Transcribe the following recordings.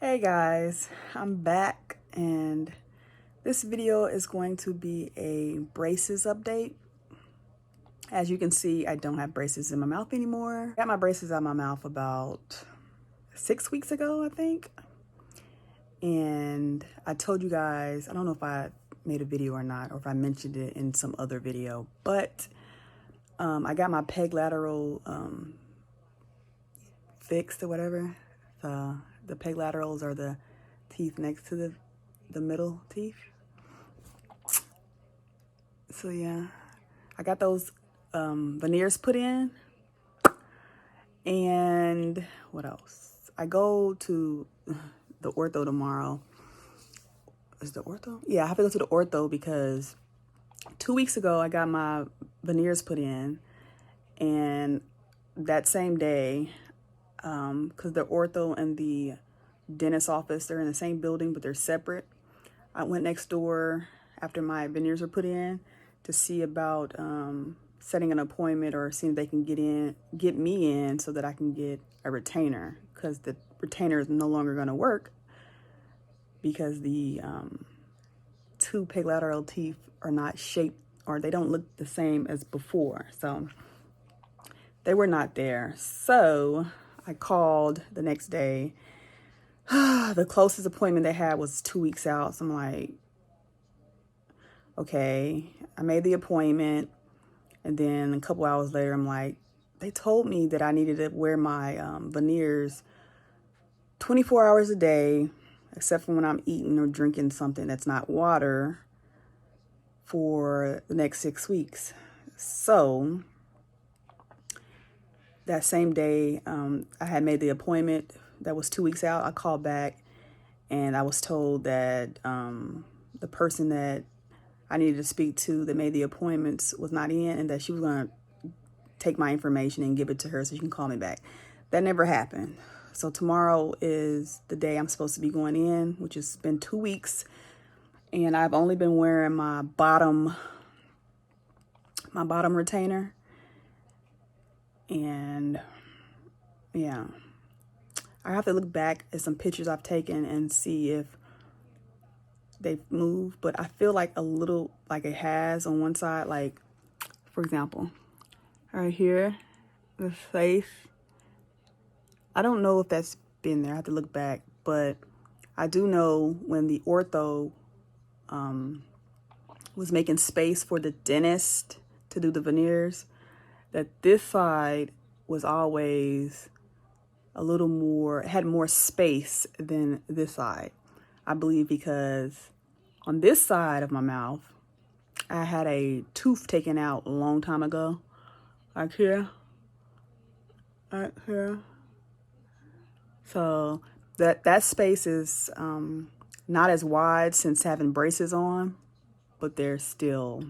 Hey guys, I'm back and this video is going to be a braces update. As you can see, I don't have braces in my mouth anymore. I got my braces out of my mouth about 6 weeks ago, I think. And I told you guys, I don't know if I made a video or not, or if I mentioned it in some other video, but I got my peg lateral fixed or whatever. The peg laterals are the teeth next to the middle teeth. So yeah, I got those veneers put in. And what else? I go to the ortho tomorrow. Is the ortho? Yeah, I have to go to the ortho because 2 weeks ago I got my veneers put in, and that same day, because the ortho and the dentist office, they're in the same building but they're separate. I went next door after my veneers were put in to see about setting an appointment or seeing if they can get me in so that I can get a retainer, because the retainer is no longer going to work because the two peg lateral teeth are not shaped, or they don't look the same as before. So they were not there. So I called the next day. The closest appointment they had was 2 weeks out. So I'm like, okay, I made the appointment. And then a couple hours later, I'm like, they told me that I needed to wear my veneers 24 hours a day, except for when I'm eating or drinking something that's not water, for the next 6 weeks. So that same day, I had made the appointment. That was 2 weeks out. I called back and I was told that the person that I needed to speak to that made the appointments was not in, and that she was going to take my information and give it to her so she can call me back. That never happened. So tomorrow is the day I'm supposed to be going in, which has been 2 weeks, and I've only been wearing my bottom retainer. And yeah, I have to look back at some pictures I've taken and see if they've moved, but I feel like a little like it has on one side. Like, for example, right here, the face, I don't know if that's been there. I have to look back, but I do know when the ortho was making space for the dentist to do the veneers, that this side was always a little more, had more space than this side. I believe because on this side of my mouth, I had a tooth taken out a long time ago. Like here. Right here. So that space is not as wide since having braces on, but there's still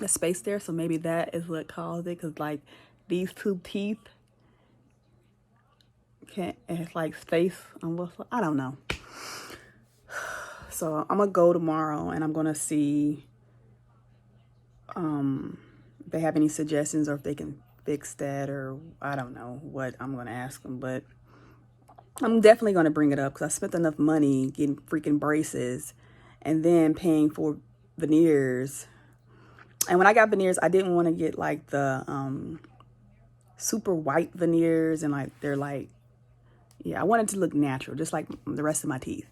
a space there. So maybe that is what caused it, because like these two teeth can't, it's like space on both sides. I don't know. So I'm gonna go tomorrow and I'm gonna see if they have any suggestions or if they can fix that, or I don't know what I'm gonna ask them, but I'm definitely gonna bring it up because I spent enough money getting freaking braces and then paying for veneers. And when I got veneers, I didn't want to get like the super white veneers, and like they're like, yeah, I wanted to look natural, just like the rest of my teeth.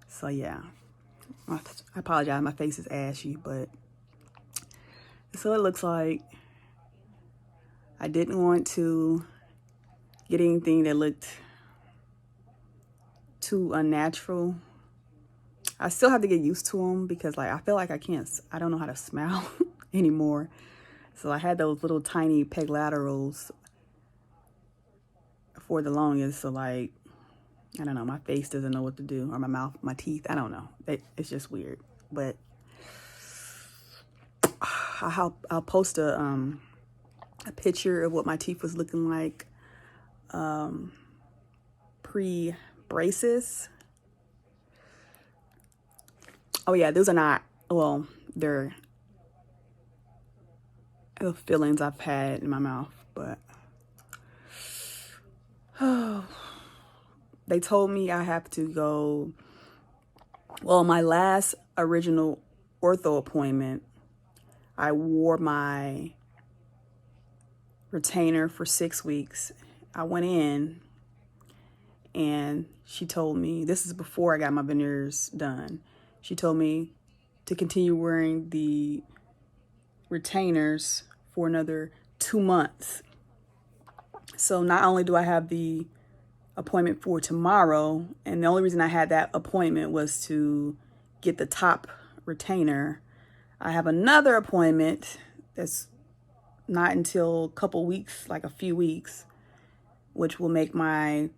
So yeah, I apologize, my face is ashy, but so it looks like. I didn't want to get anything that looked too unnatural. I still have to get used to them because like I feel like I don't know how to smile anymore. So I had those little tiny peg laterals for the longest. So like, I don't know, my face doesn't know what to do, or my mouth, my teeth, I don't know. It's just weird. But I'll post a picture of what my teeth was looking like pre-braces. Oh yeah, those are not, well, they're the fillings I've had in my mouth, but they told me I have to go, well, my last original ortho appointment, I wore my retainer for 6 weeks. I went in and she told me, this is before I got my veneers done. She told me to continue wearing the retainers for another 2 months. So not only do I have the appointment for tomorrow, and the only reason I had that appointment was to get the top retainer, I have another appointment that's not until a couple weeks, like a few weeks, which will make my,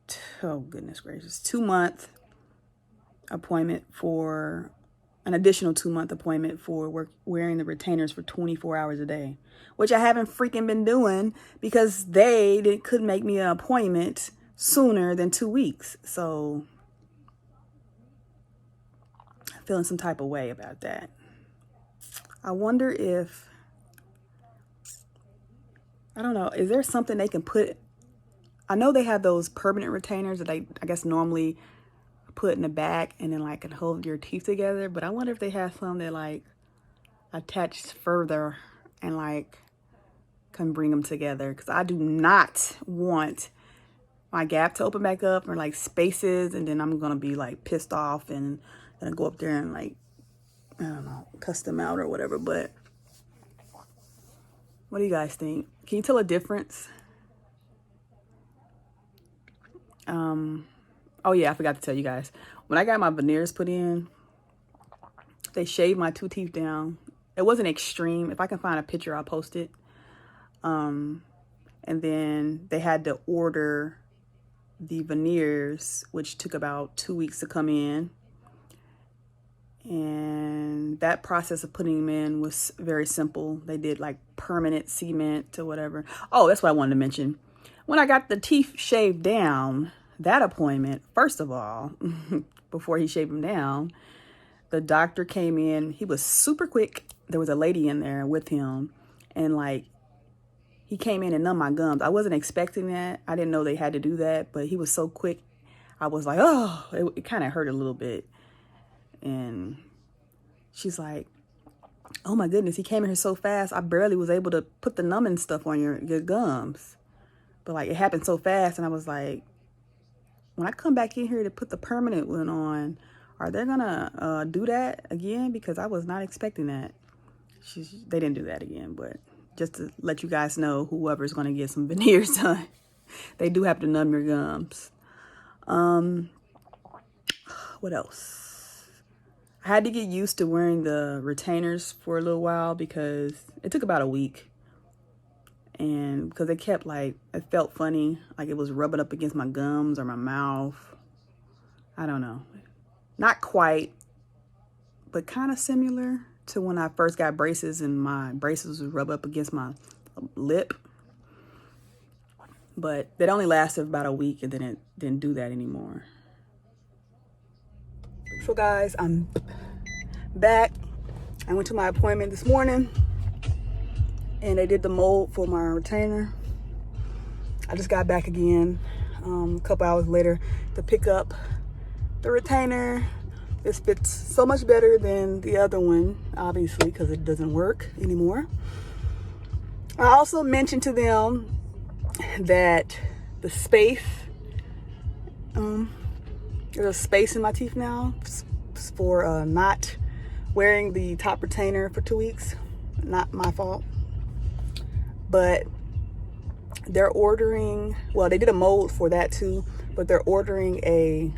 oh goodness gracious, 2-month appointment for an additional 2-month appointment for wearing the retainers for 24 hours a day, which I haven't freaking been doing because they couldn't make me an appointment sooner than 2 weeks. So I'm feeling some type of way about that. I wonder if, I don't know, is there something they can put? I know they have those permanent retainers that they, I guess, normally put in the back and then like can hold your teeth together. But I wonder if they have some that like attach further and like can bring them together. Because I do not want my gap to open back up or like spaces, and then I'm gonna be like pissed off and gonna go up there and like, I don't know, cuss them out or whatever. But what do you guys think? Can you tell a difference? Oh yeah, I forgot to tell you guys. When I got my veneers put in, they shaved my 2 teeth down. It wasn't extreme. If I can find a picture, I'll post it. And then they had to order the veneers, which took about 2 weeks to come in. And that process of putting them in was very simple. They did like permanent cement or whatever. Oh, that's what I wanted to mention. When I got the teeth shaved down, that appointment, first of all, before he shaved them down, the doctor came in. He was super quick. There was a lady in there with him, and like he came in and numbed my gums. I wasn't expecting that. I didn't know they had to do that, but he was so quick. I was like, oh, it kind of hurt a little bit. And she's like, oh my goodness, he came in here so fast. I barely was able to put the numbing stuff on your gums. But like it happened so fast, and I was like, when I come back in here to put the permanent one on, are they gonna do that again? Because I was not expecting that. They didn't do that again, but just to let you guys know, whoever's gonna get some veneers done, they do have to numb your gums. What else? I had to get used to wearing the retainers for a little while because it took about a week. And because it kept like, it felt funny, like it was rubbing up against my gums or my mouth. I don't know. Not quite, but kind of similar to when I first got braces and my braces would rub up against my lip. But that only lasted about a week, and then it didn't do that anymore. So guys, I'm back. I went to my appointment this morning, and they did the mold for my retainer. I just got back again a couple hours later to pick up the retainer. This fits so much better than the other one, obviously, because it doesn't work anymore. I also mentioned to them that the space, there's a space in my teeth now for not wearing the top retainer for 2 weeks. Not my fault. But they're ordering, well, they did a mold for that too, but they're ordering a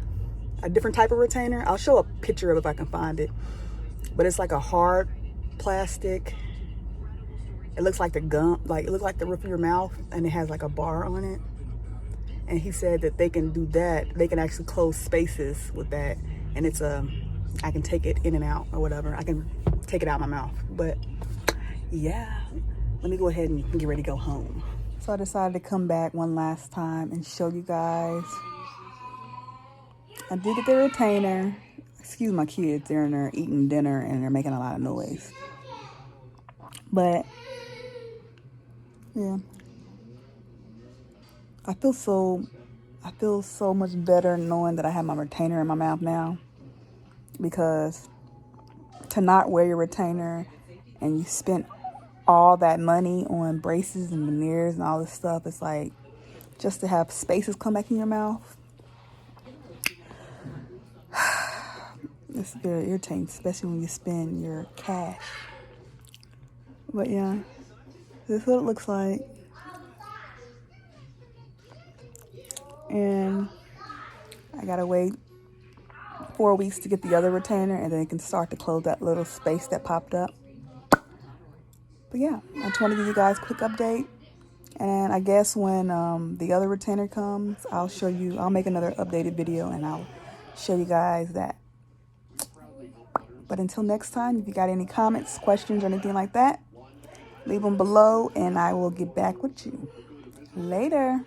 different type of retainer. I'll show a picture of it if I can find it. But it's like a hard plastic. It looks like the gum, like it looks like the roof of your mouth, and it has like a bar on it. And he said that they can do that. They can actually close spaces with that. And it's I can take it in and out or whatever. I can take it out of my mouth. But yeah, let me go ahead and get ready to go home. So I decided to come back one last time and show you guys. I did get the retainer. Excuse my kids, they're in there eating dinner and they're making a lot of noise. But yeah, I I feel so much better knowing that I have my retainer in my mouth now, because to not wear your retainer and you spent all that money on braces and veneers and all this stuff, it's like just to have spaces come back in your mouth. It's very irritating, especially when you spend your cash. But yeah, this is what it looks like. And I gotta wait 4 weeks to get the other retainer, and then it can start to close that little space that popped up. But yeah, I just want to give you guys a quick update. And I guess when the other retainer comes, I'll make another updated video and I'll show you guys that. But until next time, if you got any comments, questions, or anything like that, leave them below and I will get back with you. Later.